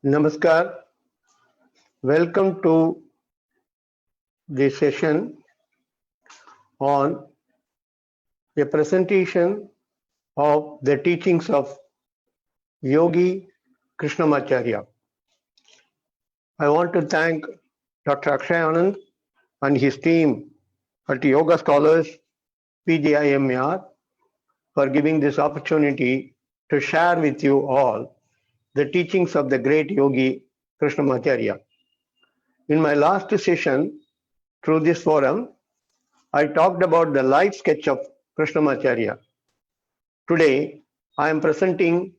Namaskar. Welcome to the session on a presentation of the teachings of Yogi Krishnamacharya. I want to thank Dr. Akshay Anand and his team at Yoga Scholars PGIMER for giving this opportunity to share with you all the teachings of the great Yogi Krishnamacharya. In my last session through this forum, I talked about the life sketch of Krishnamacharya. Today, I am presenting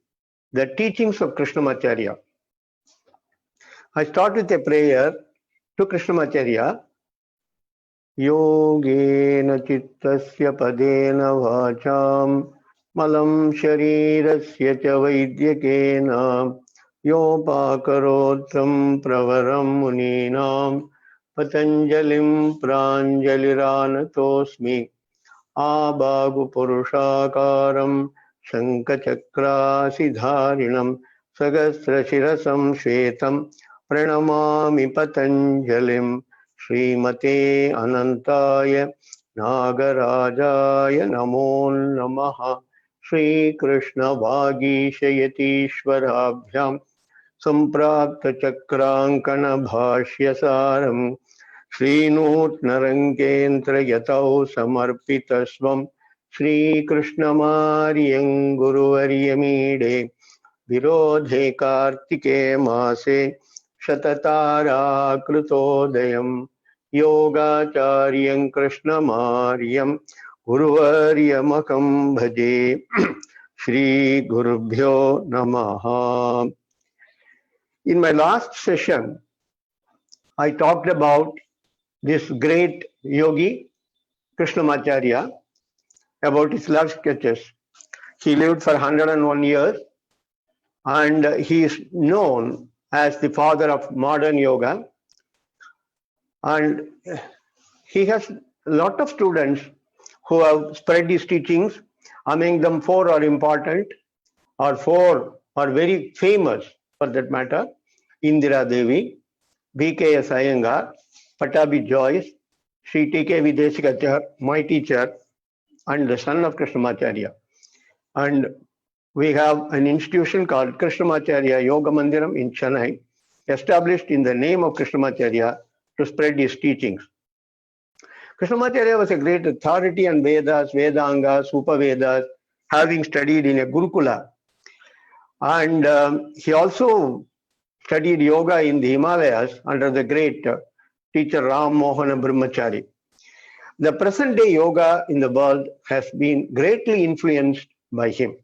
the teachings of Krishnamacharya. I start with a prayer to Krishnamacharya. Yogena chittasya padena vacham malam sharirasya cha vaidyakena yopakarotam pravaram muninam patanjalim pranjaliranatosmi आबागु पुरुषाकारं शङ्खचक्रासिधारिणं सहस्रशिरसं श्वेतं प्रणमामि पतञ्जलिं श्रीमते अनन्ताय नागराजाय नमो नमः श्रीकृष्णवागीशयतीश्वराभ्यां सम्प्राप्तचक्राङ्कणभाष्यसारं श्रीनूत्नरङ्गेन्द्रयतौ समर्पितस्वं श्रीकृष्णमार्यं गुरुवर्यमीडे विरोधे कार्तिके मासे शतताराकृतोदयं योगाचार्यं कृष्णमार्यं गुरुवर्यमकं भजे श्रीगुरुभ्यो नमः. In my last session, I talked about this great yogi, Krishnamacharya, about his life sketches. He lived for 101 years and he is known as the father of modern yoga. And he has a lot of students who have spread his teachings. Among them, 4 are important, or 4 are very famous for that matter. Indira Devi, B.K.S. Iyengar, Patabi Joyce, Sri T.K. Videshikachar, my teacher, and the son of Krishnamacharya. And we have an institution called Krishnamacharya Yoga Mandiram in Chennai, established in the name of Krishnamacharya to spread his teachings. Krishnamacharya was a great authority on Vedas, Vedangas, Upavedas, having studied in a Gurukula. And he also studied yoga in the Himalayas under the great teacher Ram Mohana Brahmachari. The present day yoga in the world has been greatly influenced by him.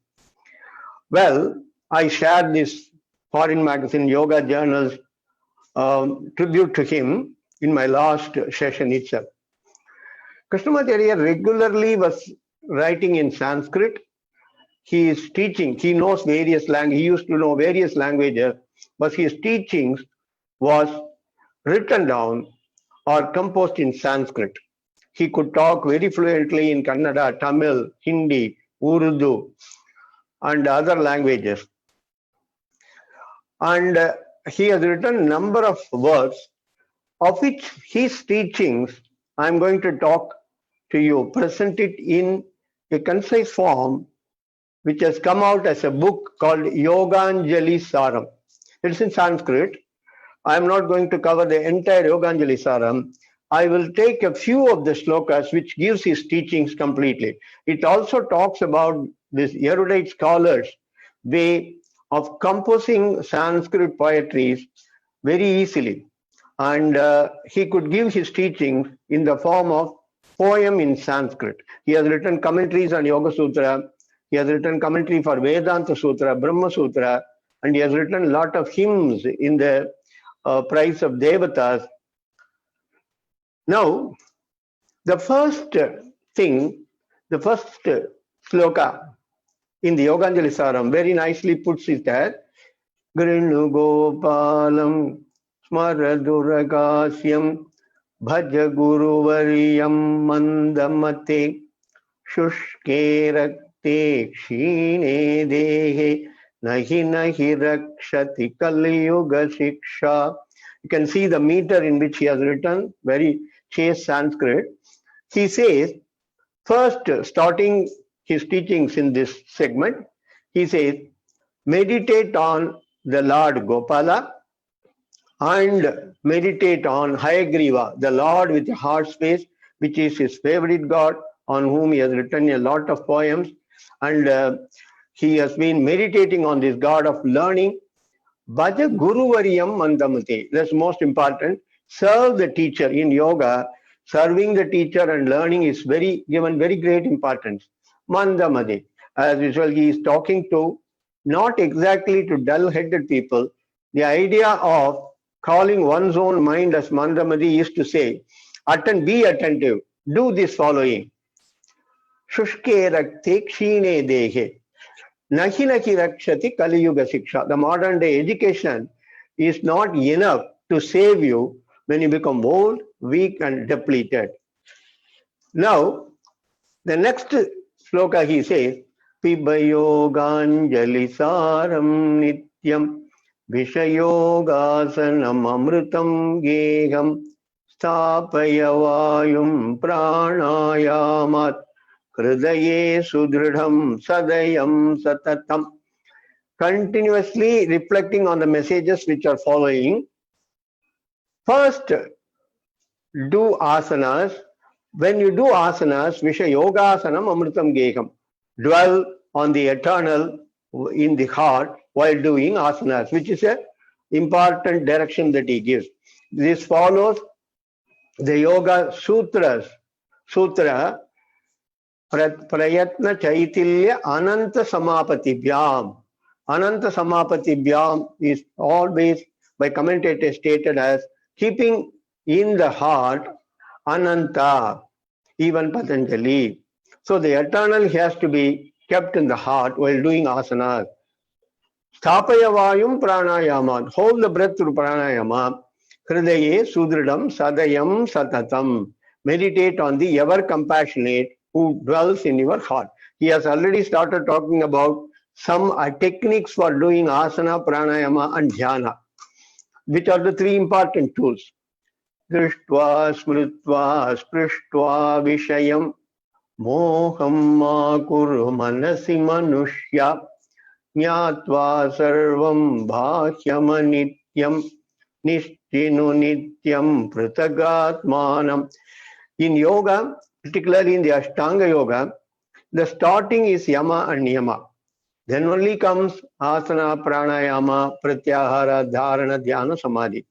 Well, I shared this foreign magazine Yoga Journal's tribute to him in my last session itself. Krishnamacharya regularly was writing in Sanskrit. He is teaching, he knows various languages, he used to know various languages, but his teachings was written down or composed in Sanskrit. He could talk very fluently in Kannada, Tamil, Hindi, Urdu, and other languages. And he has written a number of works, of which his teachings I am going to talk to you, present it in a concise form, which has come out as a book called Yoganjali Saram. It's in Sanskrit. I am not going to cover the entire Yoganjali Saram. I will take a few of the slokas which gives his teachings completely. It also talks about this erudite scholars' way of composing Sanskrit poetries very easily. And he could give his teachings in the form of poem in Sanskrit. He has written commentaries on Yoga Sutra. He has written commentary for Vedanta Sutra, Brahma Sutra, and he has written a lot of hymns in the praise of Devatas. Now, the first thing, the first sloka in the Yoganjali Saram very nicely puts it there. Grinu Gopalam Smaraduragasyam Bhaja Guru Variyam Mandamate Shushke Rakte Kshine Dehe Nahi nahi rakshati kali yuga shiksha. You can see the meter in which he has written, very chaste Sanskrit. He says, first, starting his teachings in this segment, he says, meditate on the Lord Gopala and meditate on Hayagriva, the Lord with a heart space, which is his favorite god, on whom he has written a lot of poems. And he has been meditating on this god of learning. Bhaja Guru Variyam Mandamate. That's most important. Serve the teacher in yoga. Serving the teacher and learning is given very great importance. Mandamade. As usual, he is talking to not exactly to dull-headed people. The idea of calling one's own mind as Mandamadi is to say, be attentive. Do this following. Shushke rakte kshine dehe. Nahi nahi rakshati kali yuga shiksha. The modern day education is not enough to save you when you become old, weak and depleted. Now, the next sloka he says, Pibayoganjali saram nityam vishayogasanam amrutam geham sthapayavayum pranayamat Hridaye sudridham sadayam satatam. Continuously reflecting on the messages which are following. First, do asanas. When you do asanas, Vishayogasanam Amritam Geham. Dwell on the eternal in the heart while doing asanas, which is an important direction that he gives. This follows the Yoga Sutras. Sutra Prayatna Chaitilya Ananta Samapatibhyam. Ananta Samapatibhyam is always by commentators stated as keeping in the heart Ananta, even Patanjali. So the eternal has to be kept in the heart while doing asanas. Sthapayavayum pranayama. Hold the breath through pranayama. Hridaye sudridam sadayam satatam. Meditate on the ever compassionate who dwells in your heart. He has already started talking about some techniques for doing asana, pranayama and dhyana, which are the three important tools. Drishtva, smritva, sprishtva, vishayam, moham ma kuru manasi manushya, jnatva sarvam bhahyamanityam, nishtinu nityam pratagatmanam. In yoga, particularly in the Ashtanga Yoga, the starting is yama and niyama. Then only comes asana, pranayama, pratyahara, dharana, dhyana, samadhi.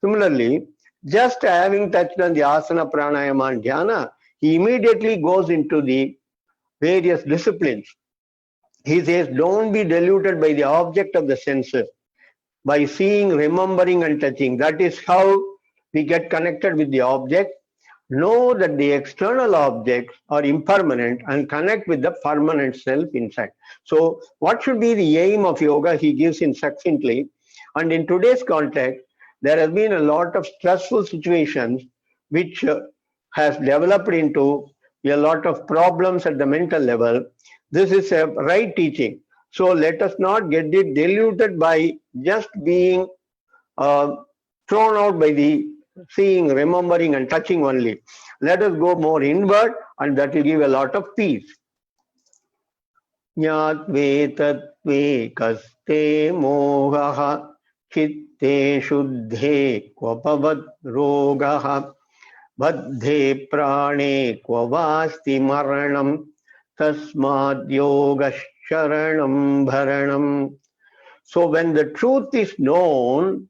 Similarly, just having touched on the asana, pranayama and dhyana, he immediately goes into the various disciplines. He says, don't be deluded by the object of the senses, by seeing, remembering and touching. That is how we get connected with the object. Know that the external objects are impermanent and connect with the permanent self inside. So what should be the aim of yoga? He gives in succinctly. And in today's context, there has been a lot of stressful situations which has developed into a lot of problems at the mental level. This is a right teaching. So let us not get it diluted by just being thrown out by the seeing, remembering and touching only. Let us go more inward and that will give a lot of peace. Jnatve tatve kaste mohaha chitte shuddhe kvapavat rogaha baddhe prane kvavasti maranam tasmad yoga sharanam bharanam. So when the truth is known,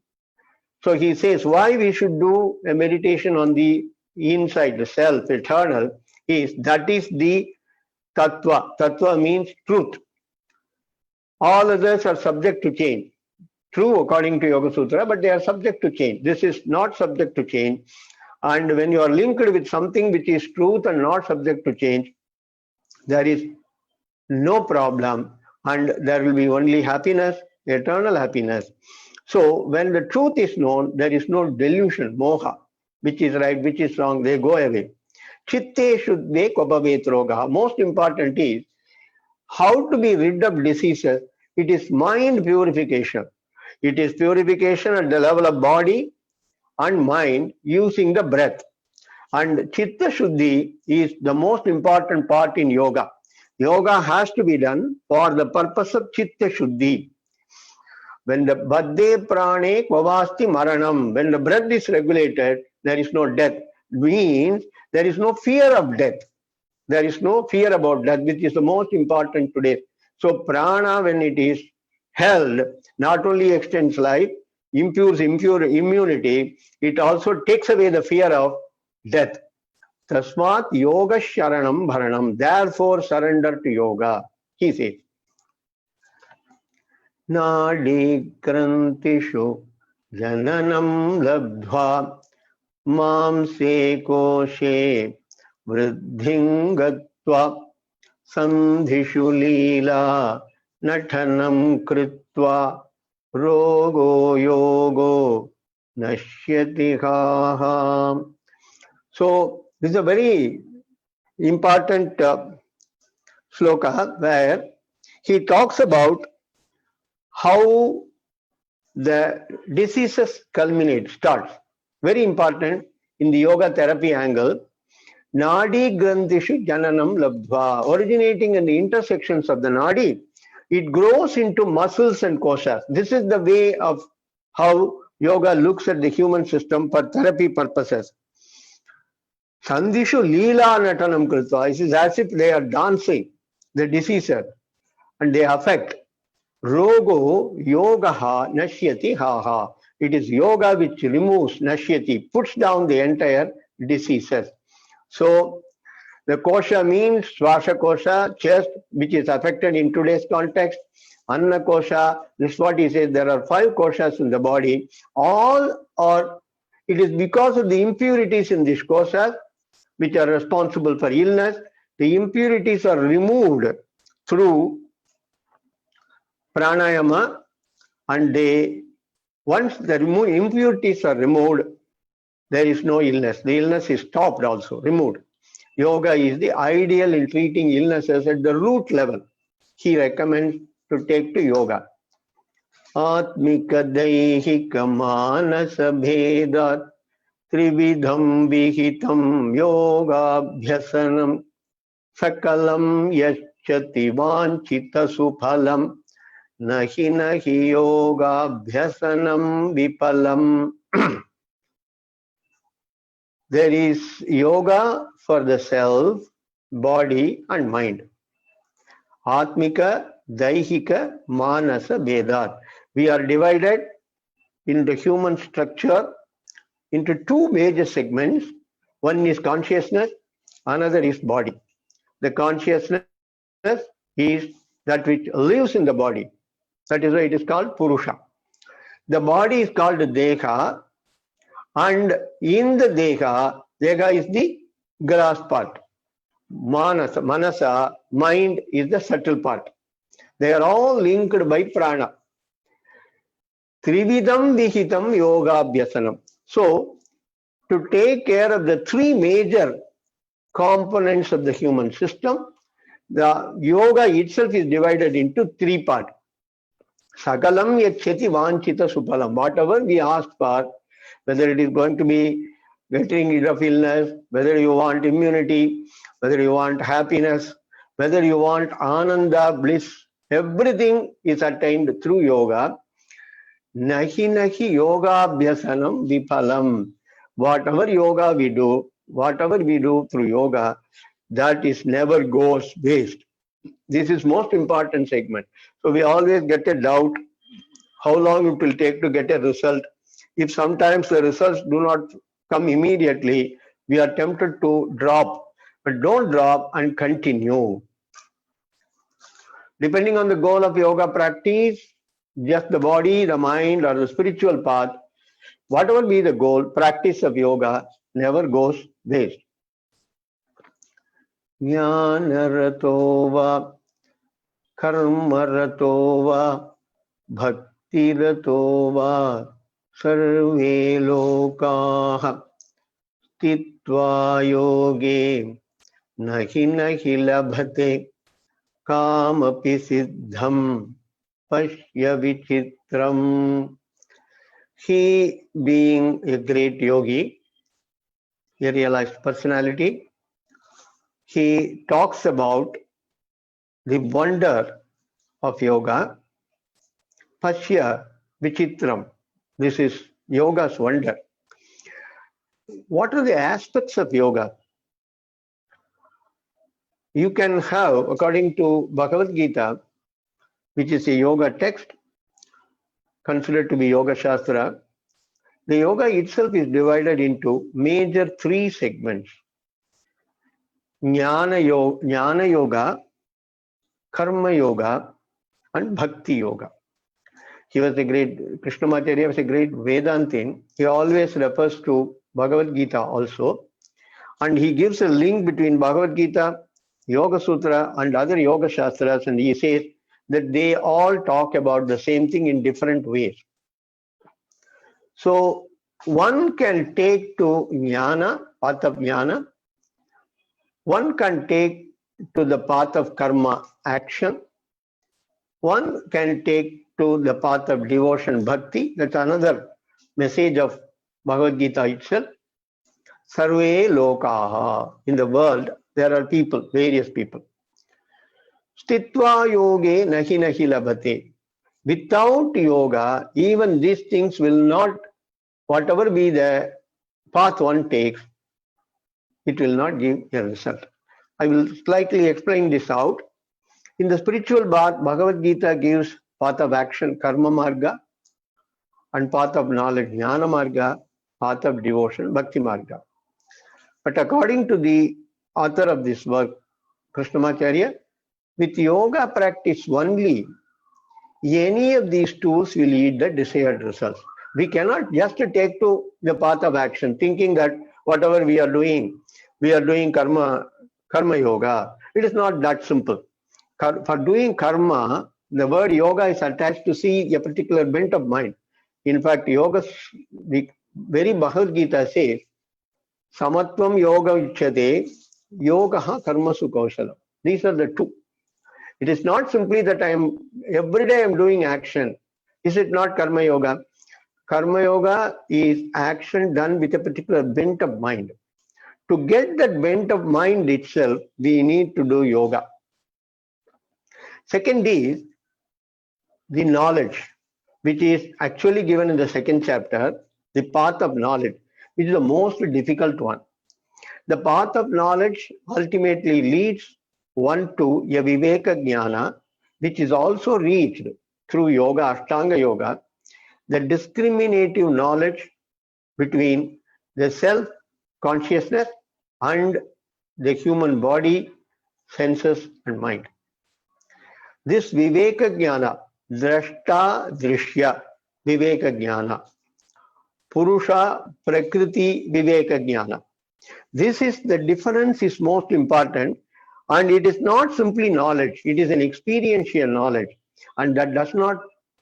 so he says why we should do a meditation on the inside, the self, eternal, is that is the tattva. Tattva means truth. All others are subject to change. True according to Yoga Sutra, but they are subject to change. This is not subject to change. And when you are linked with something which is truth and not subject to change, there is no problem and there will be only happiness, eternal happiness. So when the truth is known, there is no delusion, moha, which is right, which is wrong, they go away. Chitte shuddhe kvapavet roga. Most important is how to be rid of diseases It is mind purification. It is purification at the level of body and mind using the breath. And Chitta Shuddhi is the most important part in yoga. Yoga has to be done for the purpose of Chitta Shuddhi. When the Badde Prane Kvavasti Maranam, when the breath is regulated, there is no death. Means there is no fear of death. There is no fear about death, which is the most important today. So prana, when it is held, not only extends life, improves immunity, it also takes away the fear of death. Tasmat yoga sharanam bharanam. Therefore, surrender to yoga. He says. Nadi krantishu jananam labdhva mamse koshe vruddhingatva sandhishu leela natanam kritva rogo yogo nashyati haha. So this is a very important sloka where he talks about how the diseases starts. Very important in the yoga therapy angle. Nadi grandhishu jananam labdhva, originating in the intersections of the nadi, it grows into muscles and koshas. This is the way of how yoga looks at the human system for therapy purposes. Sandhishu leela natanam kritva. It is as if they are dancing, the diseases, and they affect. Rogo yogaha nashyati haha. It is yoga which removes nashyati, puts down the entire diseases. So the kosha means swasha kosha, chest, which is affected in today's context. Anna kosha, this is what he says, there are 5 koshas in the body. It is because of the impurities in these koshas which are responsible for illness. The impurities are removed through pranayama, and once the impurities are removed, there is no illness. The illness is stopped also, removed. Yoga is the ideal in treating illnesses at the root level. He recommends to take to yoga. Atmika daihika manasa bhedat trividham vihitam yoga bhyasanam sakalam yachati vanchita suphalam nahi yoga bhyasanam vipalam. There is yoga for the self, body and mind. Atmika, Daihika, Manasa, Vedat. We are divided in the human structure into 2 major segments. One is consciousness, another is body. The consciousness is that which lives in the body. That is why it is called Purusha. The body is called Deha, and in the Deha is the gross part. Manasa, mind, is the subtle part. They are all linked by prana. Trividam vihitam yoga abhyasanam. So, to take care of the 3 major components of the human system, the yoga itself is divided into 3 parts. Sakalam yachati vanchita supalam. Whatever we ask for, whether it is going to be getting rid of illness, whether you want immunity, whether you want happiness, whether you want ananda, bliss, everything is attained through yoga. Nahi yoga abhyasanam vipalam. Whatever yoga we do, whatever we do through yoga, that is never goes waste. This is most important segment. So we always get a doubt how long it will take to get a result. If sometimes the results do not come immediately, we are tempted to drop. But don't drop and continue. Depending on the goal of yoga practice, just the body, the mind, or the spiritual path, whatever be the goal, practice of yoga never goes waste. Jnana-rato va, karma-rato va, bhakti-rato va, sarve lokaha, stitva yoge, nahi labhate, kamapi siddham, Pashya Vichitram. He, being a great yogi, a realized personality, he talks about the wonder of yoga. Pashya Vichitram. This is yoga's wonder. What are the aspects of yoga? You can have, according to Bhagavad Gita, which is a yoga text, considered to be Yoga Shastra, the yoga itself is divided into major three segments. Jnana yoga, Karma yoga, and Bhakti yoga. He was a great, Krishnamacharya was a great Vedantin. He always refers to Bhagavad Gita also. And he gives a link between Bhagavad Gita, Yoga Sutra, and other Yoga Shastras. And he says that they all talk about the same thing in different ways. So one can take to Jnana, path of Jnana. One can take to the path of karma, action. One can take to the path of devotion, bhakti. That's another message of Bhagavad Gita itself. Sarve lokaha. In the world, there are people, various people. Stitva yoge nahi nahi labhate. Without yoga, even these things will not, whatever be the path one takes, it will not give a result. I will slightly explain this out. In the spiritual path, Bhagavad Gita gives path of action, karma marga, and path of knowledge, jnana marga, path of devotion, bhakti marga. But according to the author of this work, Krishnamacharya, with yoga practice only, any of these tools will yield the desired results. We cannot just take to the path of action, thinking that whatever we are doing karma yoga. It is not that simple. For doing karma, the word yoga is attached to see a particular bent of mind. In fact, yoga, the very Bhagavad Gita says, Samatvam yoga uchyate, yoga karma kaushalam. These are the two. It is not simply that every day I am doing action. Is it not karma yoga? Karma yoga is action done with a particular bent of mind. To get that bent of mind itself, we need to do yoga. Second is the knowledge, which is actually given in the second chapter, the path of knowledge, which is the most difficult one. The path of knowledge ultimately leads one to a Viveka Jnana, which is also reached through yoga, Ashtanga yoga, the discriminative knowledge between the self-consciousness and the human body, senses and mind. This Viveka Jnana, Drashta Drishya Viveka Jnana, Purusha Prakriti Viveka Jnana. This is the difference is most important, and it is not simply knowledge, it is an experiential knowledge, and that does not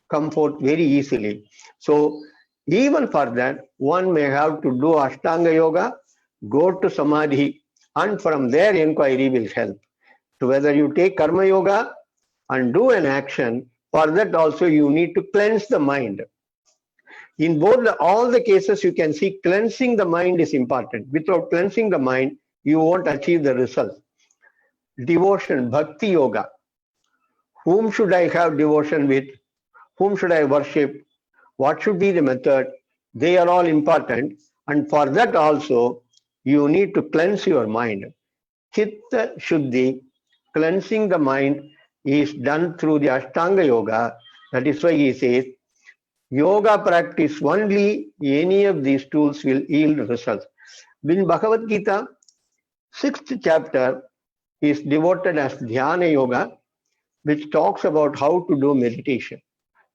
come forth very easily. So even for that, one may have to do Ashtanga yoga, go to Samadhi, and from there inquiry will help. So whether you take Karma yoga and do an action, for that also you need to cleanse the mind. In both all the cases, you can see cleansing the mind is important. Without cleansing the mind, you won't achieve the result. Devotion, bhakti yoga. Whom should I have devotion with? Whom should I worship? What should be the method? They are all important. And for that also, you need to cleanse your mind. Chitta Shuddhi, cleansing the mind, is done through the Ashtanga yoga. That is why he says, yoga practice only, any of these tools will yield results. In Bhagavad Gita, 6th chapter is devoted as Dhyana Yoga, which talks about how to do meditation.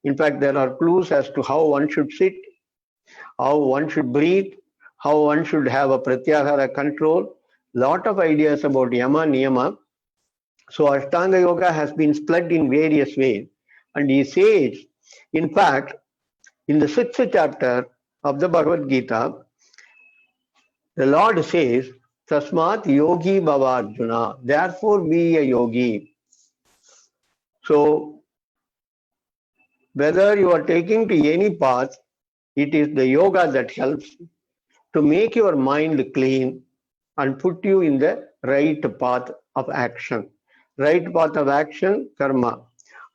In fact, there are clues as to how one should sit, how one should breathe, how one should have a pratyahara control, lot of ideas about yama, niyama. So Ashtanga Yoga has been split in various ways. And he says, in fact, in the 6th chapter of the Bhagavad Gita, the Lord says, Tasmat yogi bhava Arjuna, therefore be a yogi. So Whether you are taking to any path, it is the yoga that helps to make your mind clean and put you in the right path of action. Right path of action, karma.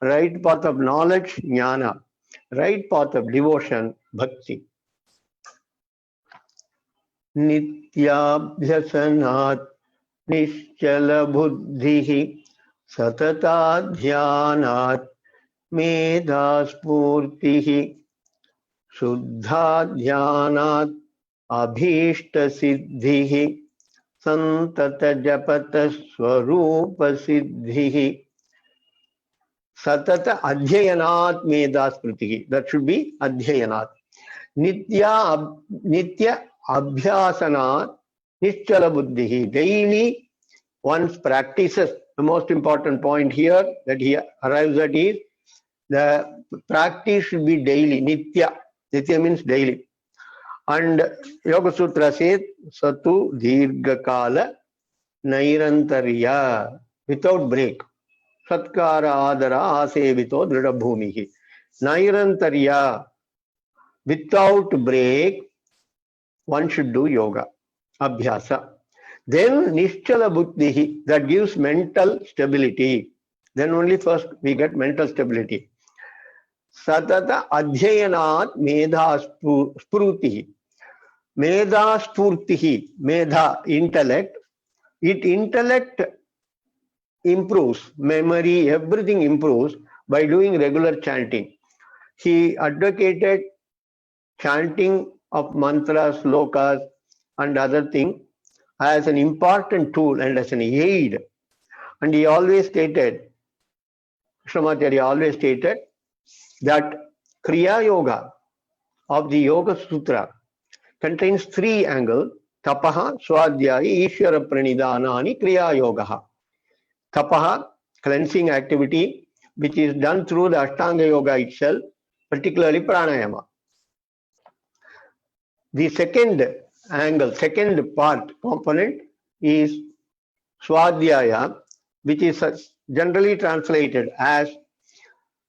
Right path of knowledge, jnana. Right path of devotion, bhakti. Nityabhyasanat nischala buddhihi satata medha spurtihi शुद्धा ध्यानात् अभीष्ट सिद्धिः संतत जपत स्वरूप सिद्धिः सतत अध्ययनात् मेधा स्मृतिः. That should be अध्ययनात्. नित्य अभ्यासनात् निश्चल बुद्धिः. Daily one's practices. The most important point here that he arrives at is the practice should be daily. Nitya. Nitya means daily. And Yoga Sutra says, Satu Dirghakala Nairantarya, without break. Satkara Adara Asevito Drida Bhumihi. Nairantarya, without break, one should do yoga, abhyasa. Then Nischala Buddhihi, that gives mental stability. Then only first we get mental stability. Satata Adhyayanat Medha Sprutihi. Medha Spurtihi. Medha, intellect. Intellect improves, memory, everything improves by doing regular chanting. He advocated chanting of mantras, slokas, and other things as an important tool and as an aid. And he always stated, Krishnamacharya always stated, that Kriya Yoga of the Yoga Sutra contains three angles: Tapaha, Swadhyaya, Ishvara Pranidhanani, Kriya Yoga. Tapaha, cleansing activity, which is done through the Ashtanga Yoga itself, particularly Pranayama. The second angle, second part, component is Swadhyaya, which is generally translated as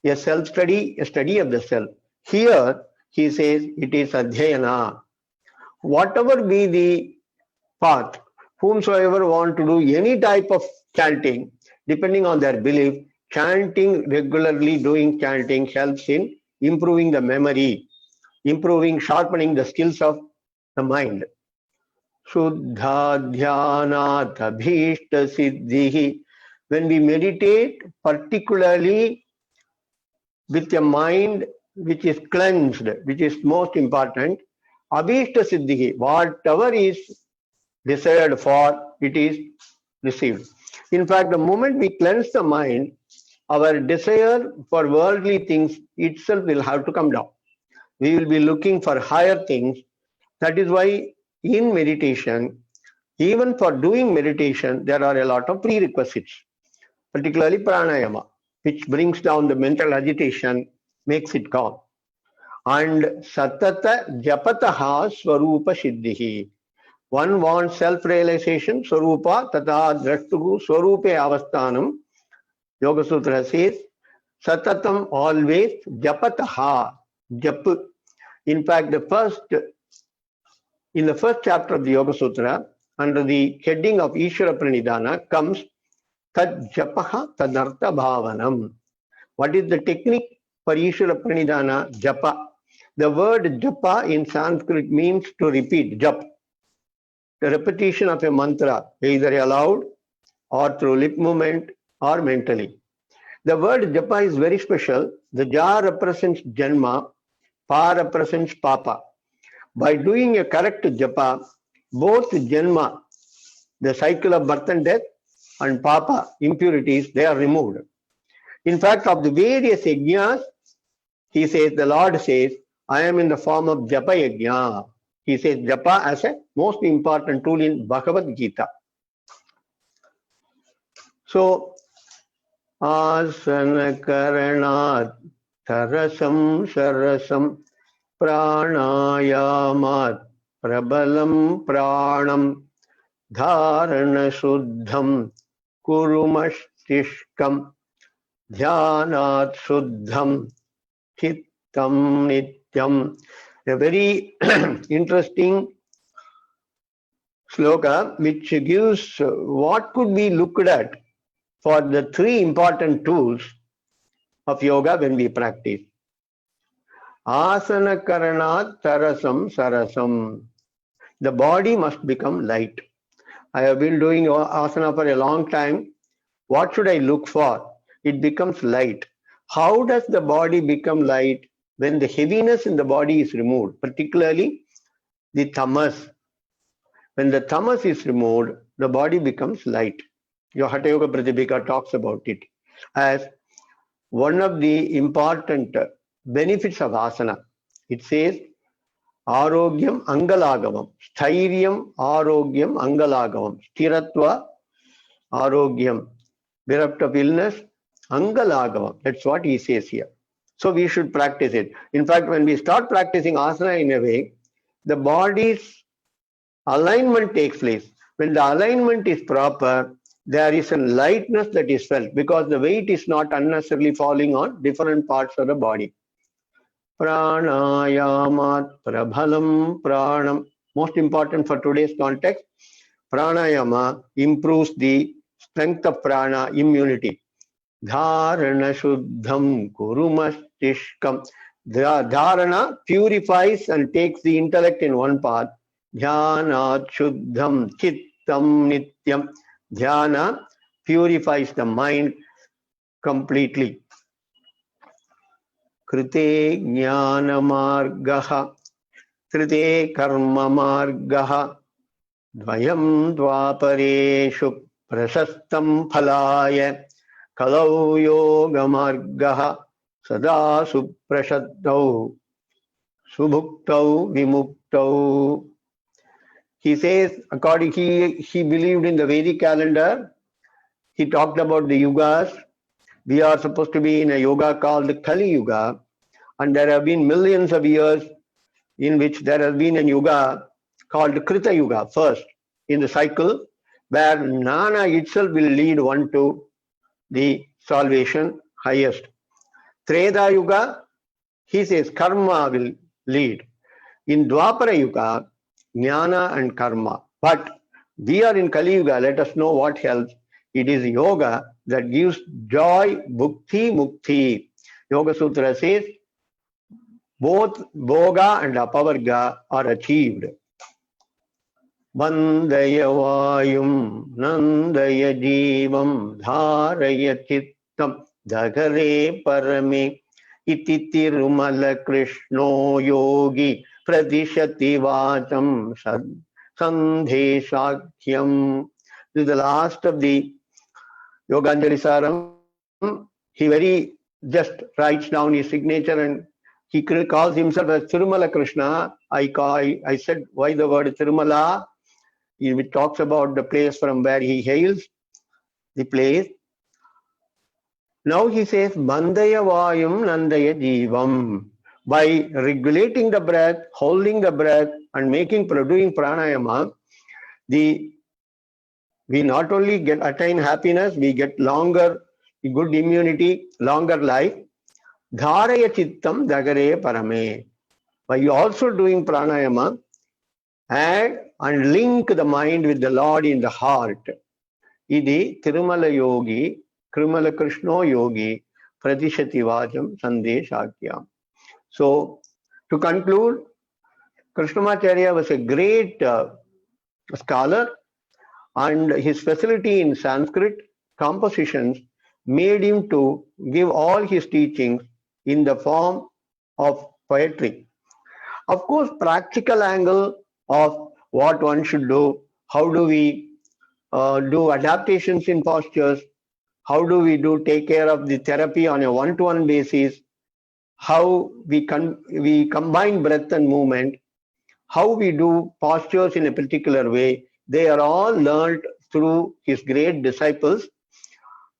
a self-study, a study of the self. Here, he says it is Adhyayana. Whatever be the path, whomsoever want to do any type of chanting, depending on their belief, chanting, regularly doing chanting helps in improving the memory, improving, sharpening the skills of the mind. Shuddha Dhyanat Abhishta Siddhihi. When we meditate, particularly with a mind which is cleansed, which is most important, Abhishta Siddhihi, whatever is desired for, it is received. In fact, the moment we cleanse the mind, our desire for worldly things itself will have to come down. We will be looking for higher things. That is why in meditation, even for doing meditation, there are a lot of prerequisites, particularly pranayama, which brings down the mental agitation, makes it calm. And satata japataha swarupa siddhihi. One wants self-realization, swarupa tata drashtugu swarupe avasthanam. Yoga Sutra says, satatam, always, japataha, jap. In fact, in the first chapter of the Yoga Sutra, under the heading of Ishvara Pranidhana, comes tad japaha tadartha bhavanam. What is the technique for Ishvara Pranidhana? Japa. The word japa in Sanskrit means to repeat, jap. The repetition of a mantra, either aloud or through lip movement or mentally. The word japa is very special. The ja represents janma, pa represents papa. By doing a correct japa, both janma, the cycle of birth and death, and papa, impurities, they are removed. In fact, of the various yajnas, he says, the Lord says, I am in the form of japa yajna. He says japa as a most important tool in Bhagavad Gita. So, asana karanat tarasam sarasam pranayamat prabalam pranam dharana shuddham kurumastishkam dhyanat shuddham Chittam Nityam. A very interesting sloka which gives what could be looked at for the three important tools of yoga when we practice. Asana karanat tarasam sarasam. The body must become light. I have been doing asana for a long time. What should I look for? It becomes light. How does the body become light? When the heaviness in the body is removed, particularly the tamas. When the tamas is removed, the body becomes light. Your Hatha Yoga Pratipika talks about it as one of the important benefits of asana. It says, Arogyam Angalagavam, Sthiryam Arogyam Angalagavam, Stiratva Arogyam, bereft of illness, Angalagavam. That's what he says here. So we should practice it. In fact, when we start practicing asana in a way, the body's alignment takes place. When the alignment is proper, there is a lightness that is felt because the weight is not unnecessarily falling on different parts of the body. Pranayamat prabhalam pranam. Most important for today's context, pranayama improves the strength of prana, immunity. Dharana shuddham kurumastishkam. Dharana purifies and takes the intellect in one path. Dhyana shuddham chittam nityam. Dhyana purifies the mind completely. Krite jnana margaha, krite karma margaha, dvayam dvapareshu prasastam phalaya, kalau yoga margaha, sada suprashaddau, subhuktau vimuktau. He says, according he believed in the Vedic calendar. He talked about the yugas. We are supposed to be in a yoga called Kali Yuga, and there have been millions of years in which there has been a yoga called Krita Yuga first in the cycle, where Jnana itself will lead one to the salvation highest. Treta Yuga, he says karma will lead. In Dwapara Yuga, Jnana and karma. But we are in Kali Yuga, let us know what helps. It is yoga that gives joy, bhukti, mukti. Yoga Sutra says both bhoga and apavarga are achieved. Bandaya vayum, nandaya jivam, dharaya chittam, dagare parame, iti tirumala krishno yogi, pradishati vacham, sandheshakyam. This is the last of the Yoganjali Saram. He very just writes down his signature and he calls himself as Tirumala Krishna. I said, why the word Tirumala? It talks about the place from where he hails, the place. Now he says, Bandaya Vayum Nandaya Jivam. By regulating the breath, holding the breath, and doing pranayama, we not only attain happiness, we get longer, good immunity, longer life. Dharaya chittam dagare parame. By also doing pranayama, add and link the mind with the Lord in the heart. Idi Tirumala Yogi, Tirumala Krishna Yogi, Pradishati Vacham Sandeshakyam. So, to conclude, Krishnamacharya was a great scholar, and his facility in Sanskrit compositions made him to give all his teachings in the form of poetry. Of course, practical angle of what one should do, how do we do adaptations in postures, how do we take care of the therapy on a one-to-one basis, how we combine breath and movement, how we do postures in a particular way. They are all learned through his great disciples,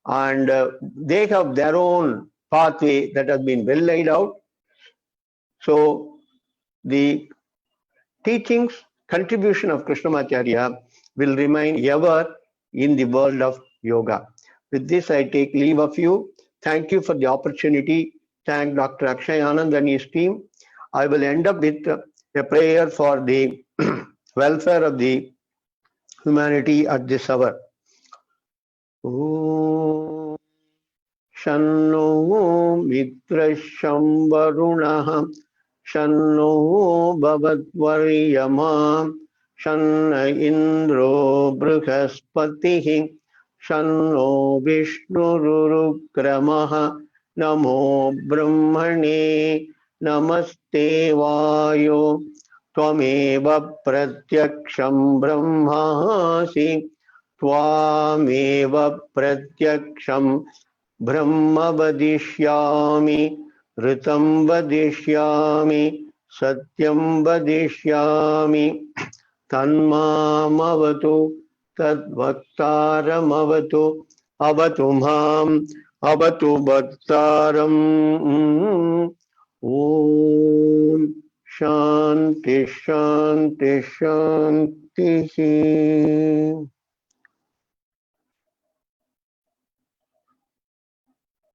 and they have their own pathway that has been well laid out. So the teachings, contribution of Krishnamacharya will remain ever in the world of yoga. With this, I take leave of you. Thank you for the opportunity thank Dr. Akshay Anand and his team. I will end up with a prayer for the welfare of the humanity at this hour. Om Shanno Mitrasham Varunah Shanno Bhavatvaryama Shanna Indro Brihaspatihi Shanno Vishnurukramaha Namo Brahmane Namaste Vayo Tvameva Pratyaksham Brahmasi त्वामेव प्रत्यक्षं ब्रह्म वदिष्यामि ऋतं वदिष्यामि सत्यं वदिष्यामि तन्मामवतु तद्वक्तारमवतु अवतु माम् अवतु वक्तारम् ॐ शान्ति शान्ति शान्तिः।